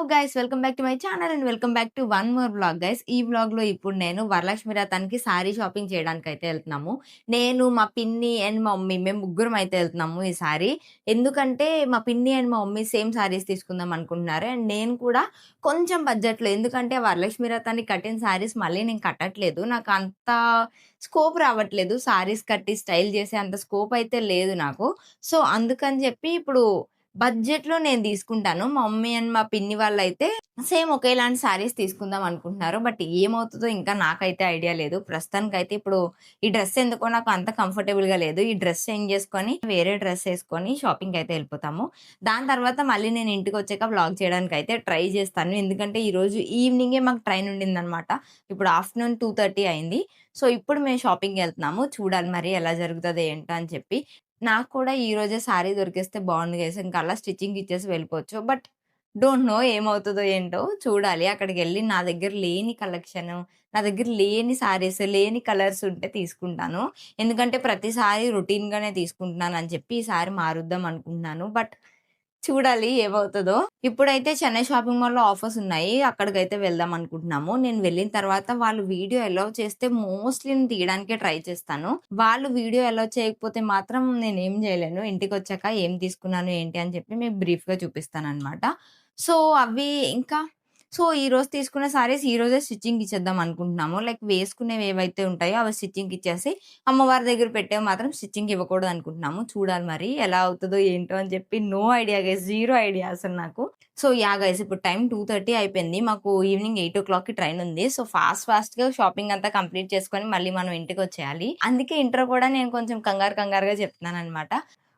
Guys welcome back to my channel and welcome back to one more vlog guys. ఈ వ్లాగ్‌లో ఇప్పుడు నేను వరలక్ష్మి వ్రతానికి సారీ షాపింగ్ చేయడానికైతే ఎళ్తున్నాము. నేను, మా పిన్ని అండ్ మా మమ్మీ మేము ముగ్గురం అయితే ఎళ్తున్నాము ఈసారి. ఎందుకంటే మా పిన్ని అండ్ మా మమ్మీ సేమ్ సారీస్ తీసుకుందాం అనుకుంటున్నారు. అండ్ నేను కూడా కొంచెం బడ్జెట్‌లో, ఎందుకంటే వరలక్ష్మి వ్రతానికి కట్టిన సారీస్ మళ్ళీ నేను కట్టట్లేదు. నాకు అంత స్కోప్ రావట్లేదు. సారీస్ కట్టి స్టైల్ చేసే అంత స్కోప్ అయితే లేదు నాకు. సో, అందుకని చెప్పి ఇప్పుడు బడ్జెట్‌లో నేను తీసుకుంటాను. మా మమ్మీ అండ్ మా పిన్ని వాళ్ళైతే సేమ్ ఒకేలాంటి శారీస్ తీసుకుందాం అనుకుంటున్నారు. బట్ ఏమవుతదో ఇంకా నాకైతే ఐడియా లేదు. ప్రస్తుతానికైతే ఇప్పుడు ఈ డ్రెస్ ఎందుకో నాకు అంత కంఫర్టబుల్‌గా లేదు. ఈ డ్రెస్ చేంజ్ చేసుకొని వేరే డ్రెస్ ఏసుకొని షాపింగ్‌కైతే ఎళ్ళిపోతాము. దాని తర్వాత మళ్ళీ నేను ఇంటికొచ్చాక వ్లాగ్ చేయడానికైతే ట్రై చేస్తాను. ఎందుకంటే ఈరోజు ఈవినింగే మాకు ట్రైన్ ఉండిందనమాట. ఇప్పుడు ఆఫ్టర్‌నూన్ 2:30 అయింది. సో, ఇప్పుడు మేము షాపింగ్‌కెళ్తున్నాము. చూడాలి మరి ఎలా జరుగుతదో ఏంటో అని చెప్పి. నాకు కూడా ఈరోజే శారీ దొరికేస్తే బావుండు గైస్. ఇంక అలా స్టిచ్చింగ్ ఇచ్చేసి వెళ్ళిపోవచ్చు. బట్ డోంట్ నో ఏమవుతదో ఏంటో చూడాలి. అక్కడికెళ్ళి నా దగ్గర లేని కలెక్షను, నా దగ్గర లేని శారీస్, లేని కలర్స్ ఉంటే తీసుకుంటాను. ఎందుకంటే ప్రతిసారి రొటీన్‌గానే తీసుకుంటున్నానని చెప్పి ఈసారి మారుద్దాం అనుకుంటున్నాను. బట్ చూడాలి ఏమవుతదో. ఇప్పుడైతే చెన్నై షాపింగ్ మాల్‌లో ఆఫర్స్ ఉన్నాయి. అక్కడికైతే వెళ్దాం అనుకుంటున్నాము. నేను వెళ్ళిన తర్వాత వాళ్ళు వీడియో అలౌ చేస్తే మోస్ట్‌లీ నేను తీయడానికే ట్రై చేస్తాను. వాళ్ళు వీడియో అలౌ చేయకపోతే మాత్రం నేనేం చేయలేను. ఇంటికొచ్చాక ఏం తీసుకున్నాను ఏంటి అని చెప్పి మీకు బ్రీఫ్‌గా చూపిస్తాననమాట. సో, అవి ఇంకా ఈరోజు తీసుకున్న సారీస్ ఈరోజే స్టిచ్చింగ్ ఇచ్చేద్దాం అనుకుంటున్నాము. లైక్ వేసుకునేవి ఏవైతే ఉంటాయో అవి స్టిచ్చింగ్ ఇచ్చేసి, అమ్మవారి దగ్గర పెట్టేవి మాత్రం స్టిచ్చింగ్ ఇవ్వకూడదు అనుకుంటున్నాము. చూడాలి మరి ఎలా అవుతదో ఏంటో అని చెప్పి. No idea guys. Zero idea అసలు నాకు. So, yeah! గైస్ ఇప్పుడు టైం 2:30 అయిపోయింది. మాకు ఈవినింగ్ 8:00కి ట్రైన్ ఉంది. సో, ఫాస్ట్‌గా షాపింగ్ అంతా కంప్లీట్ చేసుకొని మళ్ళీ మనం ఇంటికొచ్చేయాలి. అందుకే ఇంట్రో కూడా నేను కొంచెం కంగారుగా చెప్తున్నాననమాట.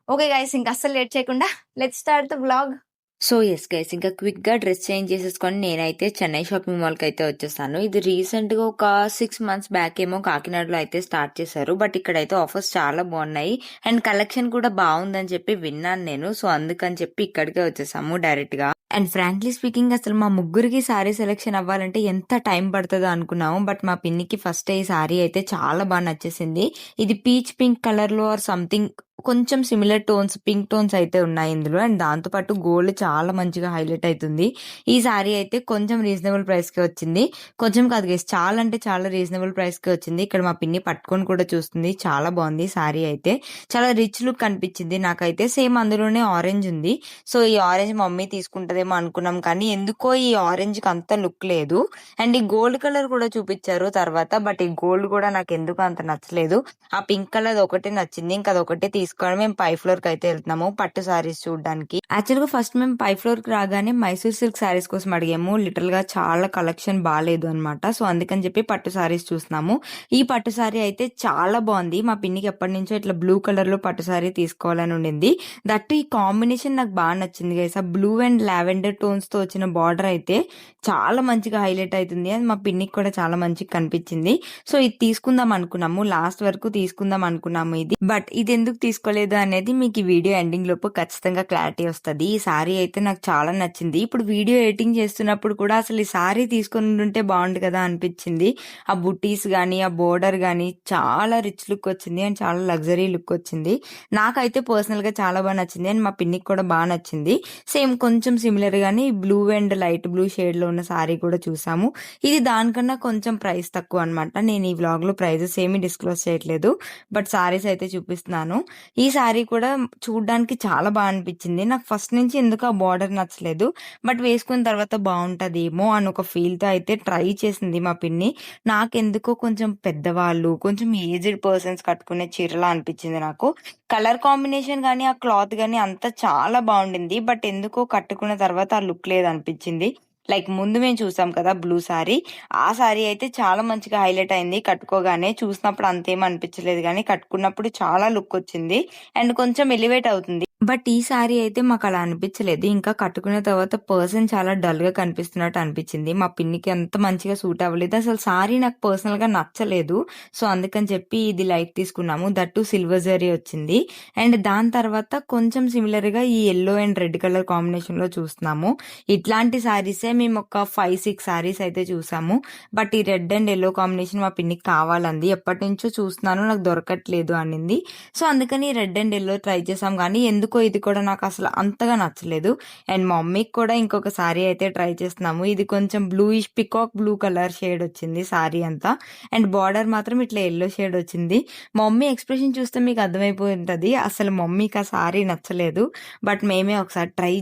ఓకే గైస్, ఇంక అస్సలు లేట్ చేయకుండా let's start the vlog. So, yes guys, ఇంకా క్విక్‌గా డ్రెస్ చేంజ్ చేసేసుకొని నేనైతే చెన్నై షాపింగ్ మాల్‌కైతే వచ్చేసాను. ఇది రీసెంట్‌గా ఒక 6 మంత్స్ బ్యాక్ ఏమో కాకినాడలో అయితే స్టార్ట్ చేశారు. బట్ ఇక్కడైతే ఆఫర్స్ చాలా బాగున్నాయి. అండ్ కలెక్షన్ కూడా బాగుందని చెప్పి విన్నాను నేను. సో, అందుకని చెప్పి ఇక్కడికే వచ్చేసాము డైరెక్ట్‌గా. అండ్ ఫ్రాంక్లీ స్పీకింగ్ అసలు మా ముగ్గురికి సారీ సెలెక్షన్ అవ్వాలంటే ఎంత టైం పడతదో అనుకున్నాము. బట్ మా పిన్నికి ఫస్టే ఈ సారీ అయితే చాలా బాగా నచ్చేసింది. ఇది పీచ్ పింక్ కలర్‌లో ఆర్ సంథింగ్ కొంచెం సిమిలర్ టోన్స్, పింక్ టోన్స్ అయితే ఉన్నాయి ఇందులో. అండ్ దాంతో పాటు గోల్డ్ చాలా మంచిగా హైలైట్ అయితుంది. ఈ సారీ అయితే కొంచెం రీజనబుల్ ప్రైస్‌కే వచ్చింది. కొంచెం కాదు గైస్, చాలా అంటే చాలా రీజనబుల్ ప్రైస్‌కే వచ్చింది. ఇక్కడ మా పిన్ని పట్టుకొని కూడా చూస్తుంది. చాలా బాగుంది సారీ అయితే. చాలా రిచ్ లుక్ అనిపించింది నాకైతే. సేమ్ అందులోనే ఆరెంజ్ ఉంది. సో, ఈ ఆరెంజ్ మా మమ్మీ తీసుకుంటదేమో అనుకున్నాం, కానీ ఎందుకో ఈ ఆరెంజ్‌కి అంత లుక్ లేదు. అండ్ ఈ గోల్డ్ కలర్ కూడా చూపించారు తర్వాత. బట్ ఈ గోల్డ్ కూడా నాకు ఎందుకో అంత నచ్చలేదు. ఆ పింక్ కలర్ ఒకటే నచ్చింది. ఇంకా అదొకటే తీసుకొని మేము పై ఫ్లోర్ కి అయితే వెళ్తున్నాము పట్టు సారీస్ చూడడానికి. యాక్చువల్ గా ఫస్ట్ మేము పై ఫ్లోర్ కి రాగానే మైసూర్ సిల్క్ సారీస్ కోసం అడిగాము. లిటిల్ గా చాలా కలెక్షన్ బాగాలేదు అనమాట. సో, అందుకని చెప్పి పట్టు సారీస్ చూస్తున్నాము. ఈ పట్టు సారీ అయితే చాలా బాగుంది. మా పిన్నికి ఎప్పటి నుంచో ఇట్లా బ్లూ కలర్ లో పట్టు సారీ తీసుకోవాలని ఉండింది. దట్ ఈ కాంబినేషన్ నాకు బాగా నచ్చింది గైస్. ఆ బ్లూ అండ్ లావెండర్ టోన్స్ తో వచ్చిన బార్డర్ అయితే చాలా మంచిగా హైలైట్ అవుతుంది. అది మా పిన్నికి కూడా చాలా మంచిగా కనిపించింది. సో, ఇది తీసుకుందాం అనుకున్నాము. లాస్ట్ వరకు తీసుకుందాం అనుకున్నాము ఇది. బట్ ఇది ఎందుకు తీసుకోలేదు అనేది మీకు ఈ వీడియో ఎండింగ్ లోపు ఖచ్చితంగా క్లారిటీ వస్తుంది. ఈ సారీ అయితే నాకు చాలా నచ్చింది. ఇప్పుడు వీడియో ఎడిటింగ్ చేస్తున్నప్పుడు కూడా అసలు ఈ సారీ తీసుకొని ఉంటే బాగుండు కదా అనిపించింది. ఆ బుటీస్ గానీ, ఆ బోర్డర్ గానీ చాలా రిచ్ లుక్ వచ్చింది అండ్ చాలా లగ్జరీ లుక్ వచ్చింది. నాకైతే పర్సనల్ గా చాలా బాగా నచ్చింది అండ్ మా పిన్నికి కూడా బాగా నచ్చింది. సేమ్ కొంచెం సిమిలర్ గానీ blue and light blue shade లో ఉన్న సారీ కూడా చూసాము. ఇది దానికన్నా కొంచెం ప్రైస్ తక్కువ అనమాట. నేను ఈ వ్లాగ్ లో ప్రైజెస్ ఏమీ డిస్క్లోజ్ చేయట్లేదు. బట్ సారీస్ అయితే చూపిస్తున్నాను. ఈ సారీ కూడా చూడడానికి చాలా బాగా అనిపించింది. నాకు ఫస్ట్ నుంచి ఎందుకు ఆ బార్డర్ నచ్చలేదు. బట్ వేసుకున్న తర్వాత బాగుంటదేమో అని ఒక ఫీల్ తో అయితే ట్రై చేసింది మా పిన్ని. నాకెందుకో కొంచెం పెద్దవాళ్ళు, కొంచెం ఏజ్డ్ పర్సన్స్ కట్టుకునే చీరలా అనిపించింది నాకు. కలర్ కాంబినేషన్ గానీ, ఆ క్లాత్ గానీ అంతా చాలా బాగుండింది. బట్ ఎందుకో కట్టుకున్న తర్వాత ఆ లుక్ లేదు అనిపించింది. లైక్ ముందు మేము చూసాం కదా బ్లూ సారీ, ఆ సారీ అయితే చాలా మంచిగా హైలైట్ అయింది. కట్టుకోగానే చూసినప్పుడు అంతేం అనిపించలేదు, కానీ కట్టుకున్నప్పుడు చాలా లుక్ వచ్చింది అండ్ కొంచెం ఎలివేట్ అవుతుంది. బట్ ఈ సారీ అయితే మాకు అలా అనిపించలేదు. ఇంకా కట్టుకున్న తర్వాత పర్సన్ చాలా డల్ గా కనిపిస్తున్నట్టు అనిపించింది. మా పిన్నికి అంత మంచిగా సూట్ అవ్వలేదు. అసలు సారీ నాకు పర్సనల్ గా నచ్చలేదు. సో, అందుకని చెప్పి ఇది లైట్ తీసుకున్నాము. దట్టు సిల్వర్ జరీ వచ్చింది. అండ్ దాని తర్వాత కొంచెం సిమిలర్ గా ఈ yellow and red colour combination లో చూస్తున్నాము. ఇట్లాంటి సారీసే మేము ఒక 5-6 సారీస్ అయితే చూసాము. బట్ ఈ రెడ్ అండ్ ఎల్లో కాంబినేషన్ మా పిన్నికి కావాలంది. ఎప్పటి నుంచో చూస్తున్నాను, నాకు దొరకట్లేదు అనింది. సో, అందుకని రెడ్ అండ్ ఎల్లో ట్రై చేసాం, కానీ ఎందుకు ఎందుకో ఇది కూడా నాకు అసలు అంతగా నచ్చలేదు. అండ్ మా మమ్మీకి కూడా ఇంకొక సారీ అయితే ట్రై చేస్తున్నాము. ఇది కొంచెం bluish peacock blue colour shade వచ్చింది సారీ అంతా. అండ్ బార్డర్ మాత్రం ఇట్లా యెల్లో షేడ్ వచ్చింది. మా మమ్మీ ఎక్స్ప్రెషన్ చూస్తే మీకు అర్థమైపోయి ఉంటది. అసలు మమ్మీకి ఆ సారీ నచ్చలేదు. బట్ మేమే ఒకసారి ట్రై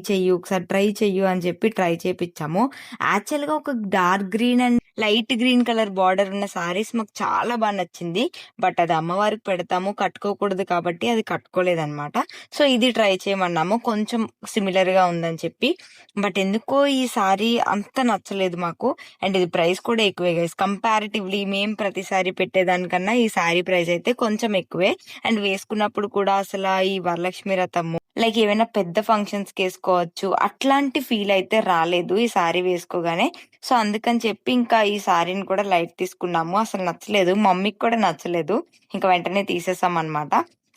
చెయ్యు అని చెప్పి ట్రై చేపిచ్చాము. యాక్చువల్‌గా ఒక dark green and light green colour border ఉన్న సారీస్ మాకు చాలా నచ్చింది. బట్ అది అమ్మవారికి పెడతాము, కట్టుకోకూడదు కాబట్టి అది కట్టుకోలేదనమాట. సో, ఇది ట్రై చేయమన్నాము. కొంచెం సిమిలర్‌గా ఉందని చెప్పి. బట్ ఎందుకో ఈ సారీ అంత నచ్చలేదు మాకు. అండ్ ఇది ప్రైస్ కూడా ఎక్కువే గైస్. కంపారిటివ్‌లీ మేము ప్రతిసారి పెట్టేదానికన్నా ఈ సారీ ప్రైస్ అయితే కొంచెం ఎక్కువే. అండ్ వేసుకున్నప్పుడు కూడా అసల ఈ వరలక్ష్మి వ్రతము లైక్ ఏవైనా పెద్ద ఫంక్షన్స్‌కి ఏసుకోవచ్చు. అట్లాంటి ఫీల్ అయితే రాలేదు ఈ సారీ వేసుకోగానే. సో, అందుకని చెప్పి ఇంకా ఈ సారీని కూడా లైట్ తీసుకున్నాము. అసలు నచ్చలేదు. మమ్మీకి కూడా నచ్చలేదు. ఇంక వెంటనే తీసేసామనమాట.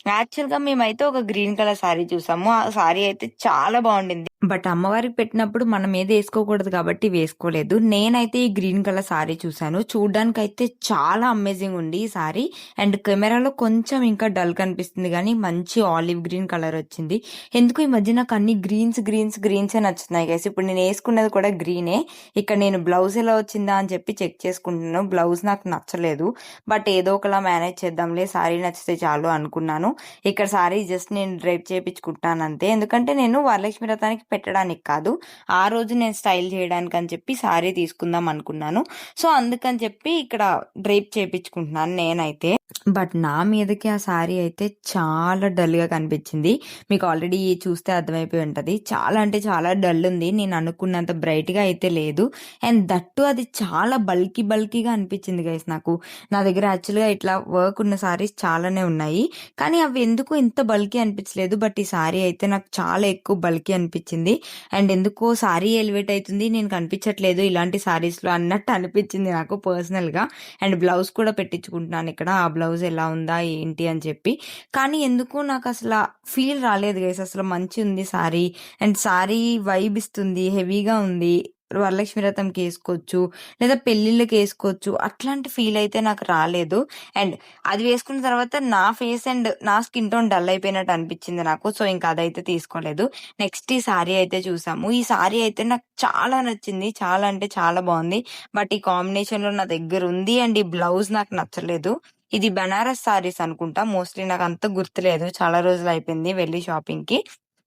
యాక్చువల్‌గా మేమైతే ఒక గ్రీన్ కలర్ సారీ చూసాము. ఆ సారీ అయితే చాలా బావుండింది. బట్ అమ్మవారికి పెట్టినప్పుడు మనం ఏది ఏసుకోకూడదు కాబట్టి వేసుకోలేదు. నేనైతే ఈ గ్రీన్ కలర్ సారీ చూసాను. చూడ్డానికైతే చాలా అమేజింగ్ ఉంది ఈ సారీ. అండ్ కెమెరాలో కొంచెం ఇంకా డల్ కనిపిస్తుంది గానీ మంచి ఆలివ్ గ్రీన్ కలర్ వచ్చింది. ఎందుకో ఈ మధ్య నాకు అన్ని గ్రీన్సే నచ్చుతున్నాయి గైస్. ఇప్పుడు నేను ఏసుకున్నది కూడా గ్రీనే. ఇక్కడ నేను బ్లౌజ్ ఎలా వచ్చిందా అని చెప్పి చెక్ చేసుకుంటున్నాను. బ్లౌజ్ నాకు నచ్చలేదు. బట్ ఏదో ఒకలా మేనేజ్ చేద్దాంలే, సారీ నచ్చితే చాలు అనుకున్నాను. ఇక్కడ సారీ జస్ట్ నేను డ్రైప్ చేపించుకుంటాను అంతే. ఎందుకంటే నేను వరలక్ష్మి వ్రతానికి పెట్టడానికి కాదు, ఆ రోజు నేను స్టైల్ చేయడానికి అని చెప్పి సారీ తీసుకుందాం అనుకున్నాను. సో, అందుకని చెప్పి ఇక్కడ డ్రైప్ చేపించుకుంటున్నాను నేనైతే. బట్ నా మీదకి ఆ సారీ అయితే చాలా డల్‌గా కనిపించింది. మీకు ఆల్రెడీ చూస్తే అర్థమైపోయి ఉంటది. చాలా అంటే చాలా డల్ ఉంది. నేను అనుకున్నంత బ్రైట్‌గా అయితే లేదు. అండ్ దట్టు అది చాలా బల్కీగా అనిపించింది గైస్ నాకు. నా దగ్గర యాక్చువల్‌గా ఇట్లా వర్క్ ఉన్న సారీస్ చాలానే ఉన్నాయి. కానీ అవి ఎందుకో ఇంత బల్కీ అనిపించలేదు. బట్ ఈ సారీ అయితే నాకు చాలా ఎక్కువ బల్కీ అనిపించింది. అండ్ ఎందుకో సారీ ఎలివేట్ అవుతుంది, నేను కనిపించట్లేదు ఇలాంటి సారీస్‌లో అన్నట్టు అనిపించింది నాకు పర్సనల్‌గా. అండ్ బ్లౌజ్ కూడా పెట్టించుకుంటున్నాను ఇక్కడ. ఆ బ్లౌజ్ ఎలా ఉందా ఏంటి అని చెప్పి. కానీ ఎందుకో నాకు అసల ఫీల్ రాలేదు గైస్. అసలు మంచిగుంది సారీ. అండ్ సారీ వైబ్ ఇస్తుంది. హెవీగా ఉంది. వరలక్ష్మి వ్రతంకి ఏసుకోవచ్చు, లేదా పెళ్ళిళ్ళకి ఏసుకోవచ్చు. అట్లాంటి ఫీల్ అయితే నాకు రాలేదు. అండ్ అది వేసుకున్న తర్వాత నా ఫేస్ అండ్ నా స్కిన్ టోన్ డల్ అయిపోయినట్టు అనిపించింది నాకు. సో, ఇంకా అదైతే తీసుకోలేదు. నెక్స్ట్ ఈ సారీ అయితే చూసాము. ఈ సారీ అయితే నాకు చాలా నచ్చింది. చాలా అంటే చాలా బాగుంది. బట్ ఈ కాంబినేషన్‌లో నా దగ్గర ఉంది. అండ్ ఈ బ్లౌజ్ నాకు నచ్చలేదు. ఇది బనారస్ సారీస్ అనుకుంటా. మోస్ట్‌లీ నాకు అంత గుర్తులేదు. చాలా రోజులు అయిపోయింది వెళ్లి షాపింగ్‌కి.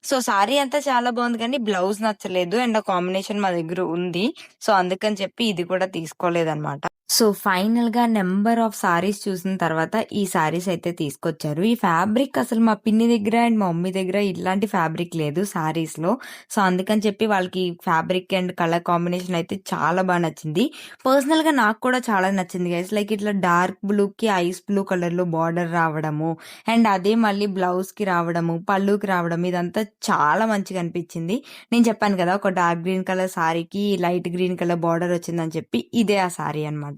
సో, సారీ అంతా చాలా బాగుంది కానీ బ్లౌజ్ నచ్చలేదు. అండ్ ఆ కాంబినేషన్ మా దగ్గర ఉంది. సో, అందుకని చెప్పి ఇది కూడా తీసుకోలేదన్నమాట. సో, ఫైనల్‌గా నంబర్ ఆఫ్ సారీస్ చూసిన తర్వాత ఈ సారీస్ అయితే తీసుకొచ్చారు. ఈ ఫ్యాబ్రిక్ అసలు మా పిన్ని దగ్గర అండ్ మా మమ్మీ దగ్గర ఇలాంటి ఫ్యాబ్రిక్ లేదు సారీస్‌లో. సో, అందుకని చెప్పి వాళ్ళకి ఫ్యాబ్రిక్ అండ్ కలర్ కాంబినేషన్ అయితే చాలా నచ్చింది. పర్సనల్‌గా నాకు కూడా చాలా నచ్చింది గైస్. లైక్ ఇట్లా డార్క్ బ్లూకి ఐస్ బ్లూ కలర్‌లో బార్డర్ రావడము, అండ్ అదే మళ్ళీ బ్లౌజ్‌కి రావడము, పళ్ళుకి రావడం ఇదంతా చాలా మంచిగా అనిపించింది. నేను చెప్పాను కదా, ఒక డార్క్ గ్రీన్ కలర్ సారీకి లైట్ గ్రీన్ కలర్ బార్డర్ వచ్చిందని చెప్పి ఇదే ఆ సారీ అన్నమాట.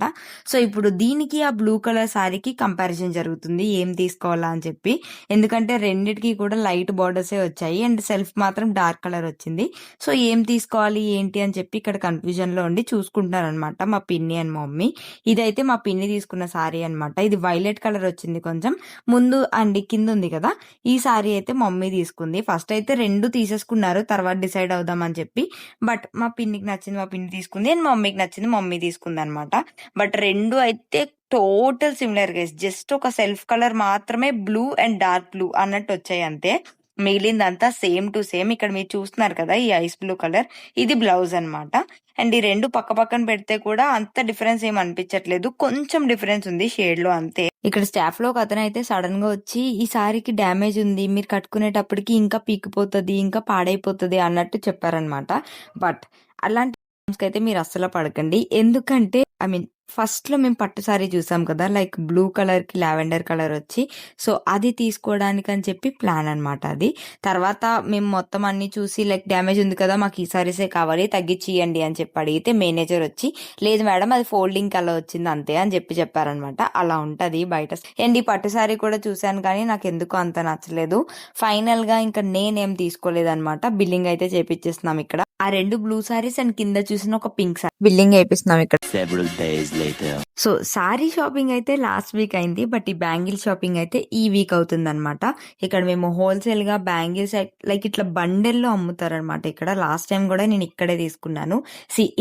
సో, ఇప్పుడు దీనికి ఆ బ్లూ కలర్ సారీకి కంపారిజన్ జరుగుతుంది ఏం తీసుకోవాలా అని చెప్పి. ఎందుకంటే రెండిటికి కూడా లైట్ బార్డర్సే వచ్చాయి. అండ్ సెల్ఫ్ మాత్రం డార్క్ కలర్ వచ్చింది. సో, ఏం తీసుకోవాలి ఏంటి అని చెప్పి ఇక్కడ కన్ఫ్యూజన్‌లో ఉండి చూసుకుంటున్నారనమాట మా పిన్ని అండ్ మా మమ్మీ. ఇదైతే మా పిన్ని తీసుకున్న సారీ అన్నమాట. ఇది వైలెట్ కలర్ వచ్చింది కొంచెం ముందు అండ్ కింద ఉంది కదా. ఈ సారీ అయితే మమ్మీ తీసుకుంది. ఫస్ట్ అయితే 2 తీసేసుకున్నారు. తర్వాత డిసైడ్ అవుదాం అని చెప్పి. బట్ మా పిన్నికి నచ్చింది మా పిన్ని తీసుకుంది. అండ్ మమ్మీకి నచ్చింది మమ్మీ తీసుకుందనమాట. బట్ 2 అయితే టోటల్ సిమిలర్ గైస్. జస్ట్ ఒక సెల్ఫ్ కలర్ మాత్రమే బ్లూ అండ్ డార్క్ బ్లూ అన్నట్టు వచ్చాయి అంతే. మిగిలిందంతా సేమ్ టు సేమ్. ఇక్కడ మీరు చూస్తున్నారు కదా ఈ ఐస్ బ్లూ కలర్, ఇది బ్లౌజ్ అన్నమాట. అండ్ ఈ 2 పక్కన పెడితే కూడా అంత డిఫరెన్స్ ఏమి అనిపించట్లేదు. కొంచెం డిఫరెన్స్ ఉంది షేడ్ లో అంతే. ఇక్కడ స్టాఫ్ లో ఒక అతను అయితే సడన్ గా వచ్చి ఈ సారీకి డ్యామేజ్ ఉంది, మీరు కట్టుకునేటప్పటికి ఇంకా పీకిపోతుంది, ఇంకా పాడైపోతుంది అన్నట్టు చెప్పారనమాట. బట్ అలాంటి అయితే మీరు అస్సలు పడకండి. ఎందుకంటే ఐ మీన్ ఫస్ట్ లో మేము పట్టు సారీ చూసాం కదా, లైక్ బ్లూ కలర్ కి లావెండర్ కలర్ వచ్చి. సో, అది తీసుకోవడానికి అని చెప్పి ప్లాన్ అనమాట అది. తర్వాత మేము మొత్తం అన్ని చూసి లైక్ డ్యామేజ్ ఉంది కదా, మాకు ఈ సారీసే కావాలి తగ్గించి ఇవ్వండి అని చెప్పి అడిగితే మేనేజర్ వచ్చి లేదు మేడం అది ఫోల్డింగ్ కలర్ వచ్చింది అంతే అని చెప్పి చెప్పారనమాట. అలా ఉంటది బయట. అండ్ ఈ పట్టు సారీ కూడా చూసాను కానీ నాకు ఎందుకో అంత నచ్చలేదు. ఫైనల్ గా ఇంకా నేనేం తీసుకోలేదన్నమాట. బిల్లింగ్ అయితే చేపిచ్చేస్తున్నాం ఇక్కడ. ఆ 2 బ్లూ సారీస్ అండ్ కింద చూసిన ఒక పింక్ సారీ బిల్లింగ్ ఏపిస్తున్నాం ఇక్కడ. Several days later. So sorry shopping అయితే లాస్ట్ వీక్ అయింది. బట్ ఈ బ్యాంగిల్ షాపింగ్ అయితే ఈ వీక్ అవుతుందన్నమాట. ఇక్కడ మేము హోల్‌సేల్‌గా బ్యాంగిల్స్ లైక్ ఇట్లా బండెల్‌లో అమ్ముతారనమాట ఇక్కడ. లాస్ట్ టైమ్ గూడా నేను ఇక్కడే తీసుకున్నాను.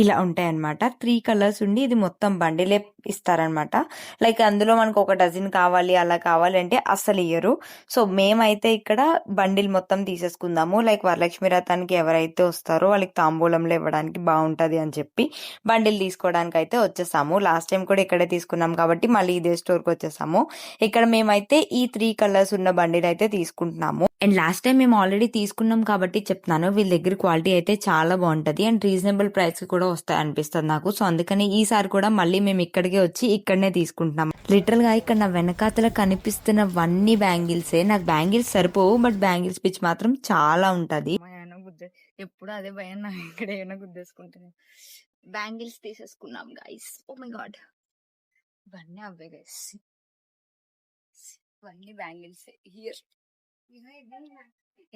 ఇలా ఉంటాయన్నమాట. 3 కలర్స్ ఉండి ఇది మొత్తం బండిలే ఇస్తారనమాట. లైక్ అందులో మనకు ఒక డజన్ కావాలి అలా కావాలంటే అస్సలియ్యరు. సో మేమైతే ఇక్కడ బండిల్ మొత్తం తీసేసుకుందాము. లైక్ వరలక్ష్మి వ్రతానికి ఎవరైతే వస్తారో వాళ్ళకి తాంబూలంలో ఇవ్వడానికి బావుంటది అని చెప్పి బండిల్ తీసుకోవడానికైతే వచ్చేసాము. లాస్ట్ టైమ్ కూడా ఇక్కడే తీసుకున్నాం కాబట్టి మళ్ళీ ఇదే స్టోర్‌కి వచ్చేసాము. ఇక్కడ మేమైతే ఈ 3 కలర్స్ ఉన్న బండిల్ అయితే తీసుకుంటున్నాము. అండ్ లాస్ట్ టైం మేము ఆల్రెడీ తీసుకున్నాం కాబట్టి చెప్తున్నాను. వీళ్ళ దగ్గర క్వాలిటీ అయితే చాలా బావుంటది. అండ్ రీజనబుల్ ప్రైస్‌కి కూడా వస్తాయి అనిపిస్తది నాకు. సో అందుకని ఈసారి కూడా మళ్ళీ మేము ఇక్కడికే వచ్చి ఇక్కడనే తీసుకుంటున్నాం. లిటరల్‌గా ఇక్కడ నా వెనకాతల కనిపిస్తున్నవన్నీ బ్యాంగిల్సే. నాకు బ్యాంగిల్స్ సరిపోవు. బట్ బ్యాంగిల్స్ పిచ్చి మాత్రం చాలా ఉంటది. ఎప్పుడు అదే భయం నాకు ఇక్కడ ఏమైనా గుద్దేసుకుంటున్నా. బ్యాంగిల్స్ తీసేసుకున్నాం గైస్. Oh my God! ఇవన్నీ అవే గైస్. ఇవన్నీ బ్యాంగిల్స్ హియర్.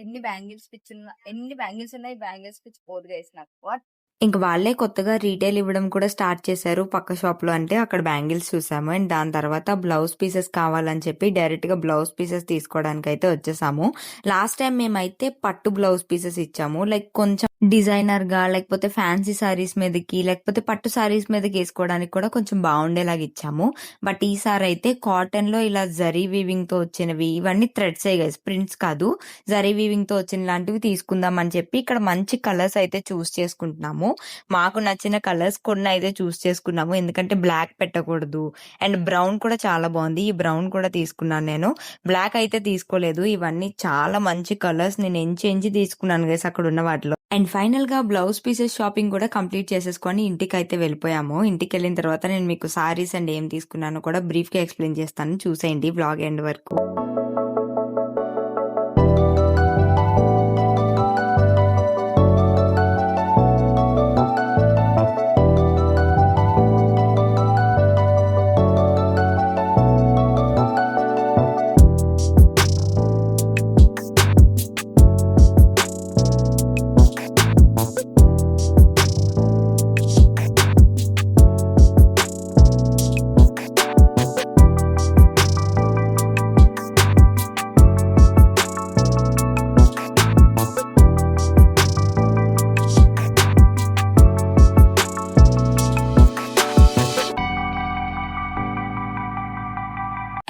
ఎన్ని బ్యాంగిల్స్ ఉన్నాయి బ్యాంగిల్స్ పిచ్ పోదు గైస్ నాకు. వాట్? ఇంక వాళ్ళే కొత్తగా రీటైల్ ఇవ్వడం కూడా స్టార్ట్ చేశారు పక్క షాప్ లో. అంటే అక్కడ బ్యాంగిల్స్ చూసాము. అండ్ దాని తర్వాత బ్లౌజ్ పీసెస్ కావాలని చెప్పి డైరెక్ట్ గా బ్లౌజ్ పీసెస్ తీసుకోవడానికి అయితే వచ్చేసాము. లాస్ట్ టైం మేమైతే పట్టు బ్లౌజ్ పీసెస్ ఇచ్చాము. లైక్ కొంచెం డిజైనర్ గా లేకపోతే ఫ్యాన్సీ సారీస్ మీదకి లేకపోతే పట్టు సారీస్ మీదకి వేసుకోవడానికి కూడా కొంచెం బాగుండేలాగా ఇచ్చాము. బట్ ఈసారి అయితే కాటన్ లో ఇలా జరీ వీవింగ్ తో వచ్చినవి, ఇవన్నీ థ్రెడ్స్ గైస్, ప్రింట్స్ కాదు, జరీ వీవింగ్ తో వచ్చిన లాంటివి తీసుకుందాం అని చెప్పి ఇక్కడ మంచి కలర్స్ అయితే చూస్ చేసుకుంటున్నాము. మాకు నచ్చిన కలర్స్ కొన్ని అయితే చూస్ చేసుకున్నాము. ఎందుకంటే బ్లాక్ పెట్టకూడదు. అండ్ బ్రౌన్ కూడా చాలా బాగుంది. ఈ బ్రౌన్ కూడా తీసుకున్నాను నేను. బ్లాక్ అయితే తీసుకోలేదు. ఇవన్నీ చాలా మంచి కలర్స్ నేను ఎంచి తీసుకున్నాను గైస్ అక్కడ ఉన్న వాటిలో. అండ్ ఫైనల్ గా బ్లౌజ్ పీసెస్ షాపింగ్ కూడా కంప్లీట్ చేసేసుకొని ఇంటికి అయితే వెళ్ళిపోయాము. ఇంటికి వెళ్ళిన తర్వాత నేను మీకు సారీస్ అండ్ ఏం తీసుకున్నానో కూడా బ్రీఫ్ గా ఎక్స్ప్లెయిన్ చేస్తాను. చూసేయండి వ్లాగ్ ఎండ్ వరకు.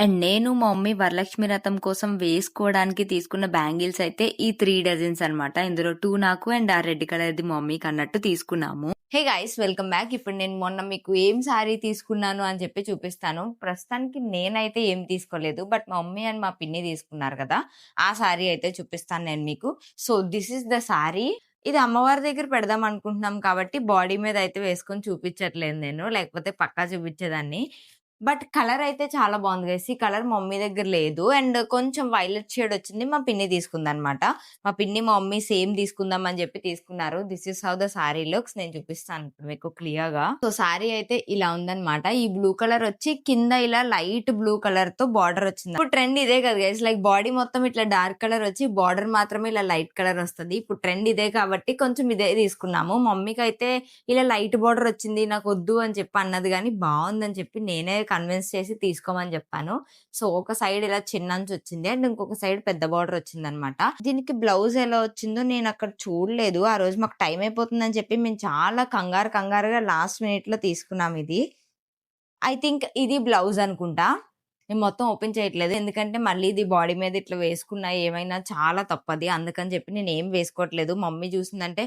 అండ్ నేను మా మమ్మీ వరలక్ష్మి వ్రతం కోసం వేసుకోవడానికి తీసుకున్న బ్యాంగిల్స్ అయితే ఈ 3 డజన్స్ అనమాట. ఇందులో 2 నాకు అండ్ ఆ రెడ్ కలర్ది మా మమ్మీకి అన్నట్టు తీసుకున్నాము. Hey guys, welcome back. ఇప్పుడు నేను మొన్న మీకు ఏం సారీ తీసుకున్నాను అని చెప్పి చూపిస్తాను. ప్రస్తుతానికి నేనైతే ఏం తీసుకోలేదు. బట్ మా మమ్మీ అండ్ మా పిన్ని తీసుకున్నారు కదా, ఆ సారీ అయితే చూపిస్తాను నేను మీకు. So this is the sorry. ఇది అమ్మవారి దగ్గర పెడదాం అనుకుంటున్నాం కాబట్టి బాడీ మీద అయితే వేసుకొని చూపించట్లేదు నేను, లేకపోతే పక్కా చూపించేదాన్ని. బట్ కలర్ అయితే చాలా బాగుంది గైస్. ఈ కలర్ మా మమ్మీ దగ్గర లేదు. అండ్ కొంచెం వైలెట్ షేడ్ వచ్చింది. మా పిన్ని తీసుకుందనమాట. మా పిన్ని మా మమ్మీ సేమ్ తీసుకుందాం అని చెప్పి తీసుకున్నారు. This is how the sorry looks. నేను చూపిస్తాను మీకు క్లియర్ గా. సో సారీ అయితే ఇలా ఉందన్నమాట. ఈ బ్లూ కలర్ వచ్చి కింద ఇలా లైట్ బ్లూ కలర్ తో బార్డర్ వచ్చింది. ఇప్పుడు ట్రెండ్ ఇదే కదా గైస్, లైక్ బాడీ మొత్తం ఇట్లా డార్క్ కలర్ వచ్చి బార్డర్ మాత్రమే ఇలా లైట్ కలర్ వస్తుంది. ఇప్పుడు ట్రెండ్ ఇదే కాబట్టి కొంచెం ఇదే తీసుకున్నాము. మమ్మీకి అయితే ఇలా లైట్ బార్డర్ వచ్చింది, నాకు వద్దు అని చెప్పి అన్నది, కానీ బాగుందని చెప్పి నేనే కన్విన్స్ చేసి తీసుకోమని చెప్పాను. సో ఒక సైడ్ ఇలా చిన్న అంచు వచ్చింది అండ్ ఇంకొక సైడ్ పెద్ద బార్డర్ వచ్చింది అనమాట. దీనికి బ్లౌజ్ ఎలా వచ్చిందో నేను అక్కడ చూడలేదు. ఆ రోజు మాకు టైం అయిపోతుందని చెప్పి మేము చాలా కంగారుగా లాస్ట్ మినిట్ లో తీసుకున్నాం. ఇది ఐ థింక్ ఇది బ్లౌజ్ అనుకుంటా. నేను మొత్తం ఓపెన్ చేయట్లేదు, ఎందుకంటే మళ్ళీ ఇది బాడీ మీద ఇట్లా వేసుకున్నా ఏమైనా చాలా తప్పది. అందుకని చెప్పి నేను ఏం వేసుకోవట్లేదు. మమ్మీ చూసిందంటే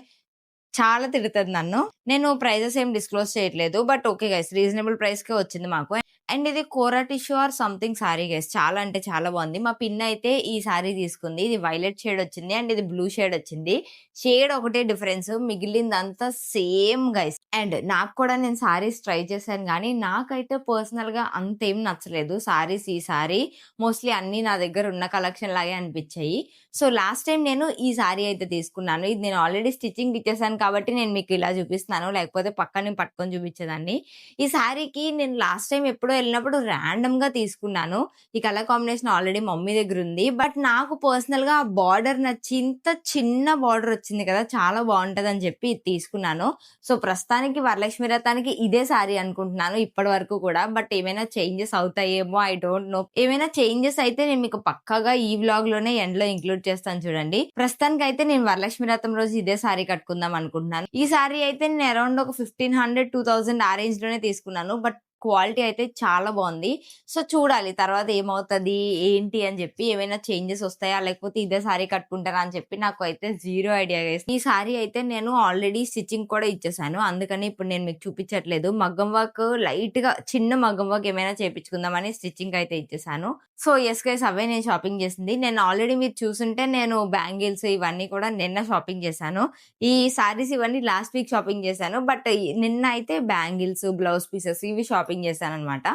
చాలా తిడుతుంది నన్ను. నేను ప్రైజెస్ ఏం డిస్క్లోజ్ చేయట్లేదు. But okay guys, reasonable price కే వచ్చింది మాకు. అండ్ ఇది కోరా tissue or something sorry guys, చాలా అంటే చాలా బాగుంది. మా పిన్ అయితే ఈ సారీ తీసుకుంది. ఇది వైలెట్ షేడ్ వచ్చింది అండ్ ఇది బ్లూ షేడ్ వచ్చింది. షేడ్ ఒకటే డిఫరెన్స్, మిగిలిందంతా సేమ్ గైస్. అండ్ నాకు కూడా నేను సారీస్ ట్రై చేశాను, కానీ నాకైతే పర్సనల్ గా అంతేం నచ్చలేదు సారీస్. ఈ సారీ మోస్ట్లీ అన్ని నా దగ్గర ఉన్న కలెక్షన్ లాగే అనిపించాయి. సో లాస్ట్ టైం నేను ఈ సారీ అయితే తీసుకున్నాను. ఇది నేను ఆల్రెడీ స్టిచ్చింగ్ ఇచ్చేసాను కాబట్టి నేను మీకు ఇలా చూపిస్తున్నాను, లేకపోతే పక్కన పట్టుకొని చూపించేదాన్ని. ఈ సారీకి నేను లాస్ట్ టైం ఎప్పుడో వెళ్ళినప్పుడు ర్యాండమ్‌గా తీసుకున్నాను. ఈ కలర్ కాంబినేషన్ ఆల్రెడీ మమ్మీ దగ్గరుంది. బట్ నాకు పర్సనల్‌గా ఆ బార్డర్ నచ్చి ఇంత చిన్న బార్డర్ వచ్చింది కదా! చాలా బావుంటదని చెప్పి ఇది తీసుకున్నాను. సో, ప్రస్తుతానికి వరలక్ష్మి వ్రతానికి ఇదే సారీ అనుకుంటున్నాను ఇప్పటి వరకు కూడా. బట్ ఏమైనా చేంజెస్ అవుతాయేమో ఐ డోంట్ నో. ఏమైనా చేంజెస్ అయితే నేను మీకు పక్కాగా ఈ వ్లాగ్‌లోనే ఎండ్‌లో ఇంక్లూడ్ చేస్తాను చూడండి. ప్రస్తుతానికైతే నేను వరలక్ష్మి వ్రతం రోజు ఇదే సారీ కట్టుకుందాం అనుకుంటున్నాను. ఈ సారీ అయితే నేను అరౌండ్ ఒక 1500, 2000 ఆ రేంజ్‌లోనే తీసుకున్నాను. బట్ క్వాలిటీ అయితే చాలా బావుంది. సో, చూడాలి తర్వాత ఏమవుతది, ఏంటి అని జెప్పి ఏమైనా చేంజెస్ వస్తాయా? లేకపోతే ఇదే సారీ కట్టుకుంటారా అని చెప్పి నాకు అయితే జీరో ఐడియా గైస్. ఈ సారీ అయితే నేను ఆల్రెడీ స్టిచ్చింగ్ కూడా ఇచ్చేసాను. అందుకని ఇప్పుడు నేను మీకు చూపించట్లేదు. మగ్గం వర్క్ లైట్‌గా చిన్న మగ్గం వర్క్ ఏమైనా చేపించుకుందామని స్టిచ్చింగ్ అయితే ఇచ్చేసాను. సో, యెస్ గైస్ అవే నేను షాపింగ్ చేసింది. నేను ఆల్రెడీ మీరు చూసుంటే నేను బ్యాంగిల్స్ ఇవన్నీ కూడా నిన్న షాపింగ్ చేశాను. ఈ సారీస్ ఇవన్నీ లాస్ట్ వీక్ షాపింగ్ చేశాను. బట్ నిన్న అయితే బ్యాంగిల్స్, బ్లౌజ్ పీసెస్ ఇవి షాపింగ్ చేశాననమాట.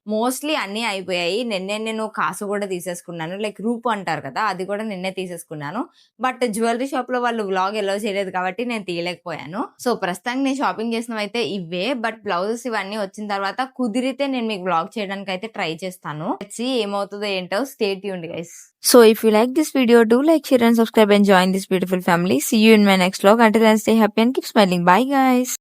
మోస్ట్‌లీ అన్నీ అయిపోయాయి. నిన్నే నేను కాసు కూడా తీసేసుకున్నాను. లైక్ రూపు అంటారు కదా! అది కూడా నిన్నే తీసేసుకున్నాను. బట్ జ్యువెల్లరీ షాప్‌లో వాళ్ళు వ్లాగ్ ఎలో చేయలేదు కాబట్టి నేను తీయలేకపోయాను. సో, ప్రస్తుతానికి నేను షాపింగ్ చేసినవైతే ఇవే. బట్ బ్లౌజెస్ ఇవన్నీ వచ్చిన తర్వాత కుదిరితే నేను మీకు వ్లాగ్ చేయడానికైతే ట్రై చేస్తాను. లెట్స్ సీ ఏమవుతదో ఏంటో. Stay tuned guys. So if you like this video, do like, share and subscribe and join this beautiful family. See you in my next vlog. Until then, stay happy and keep smiling. Bye guys.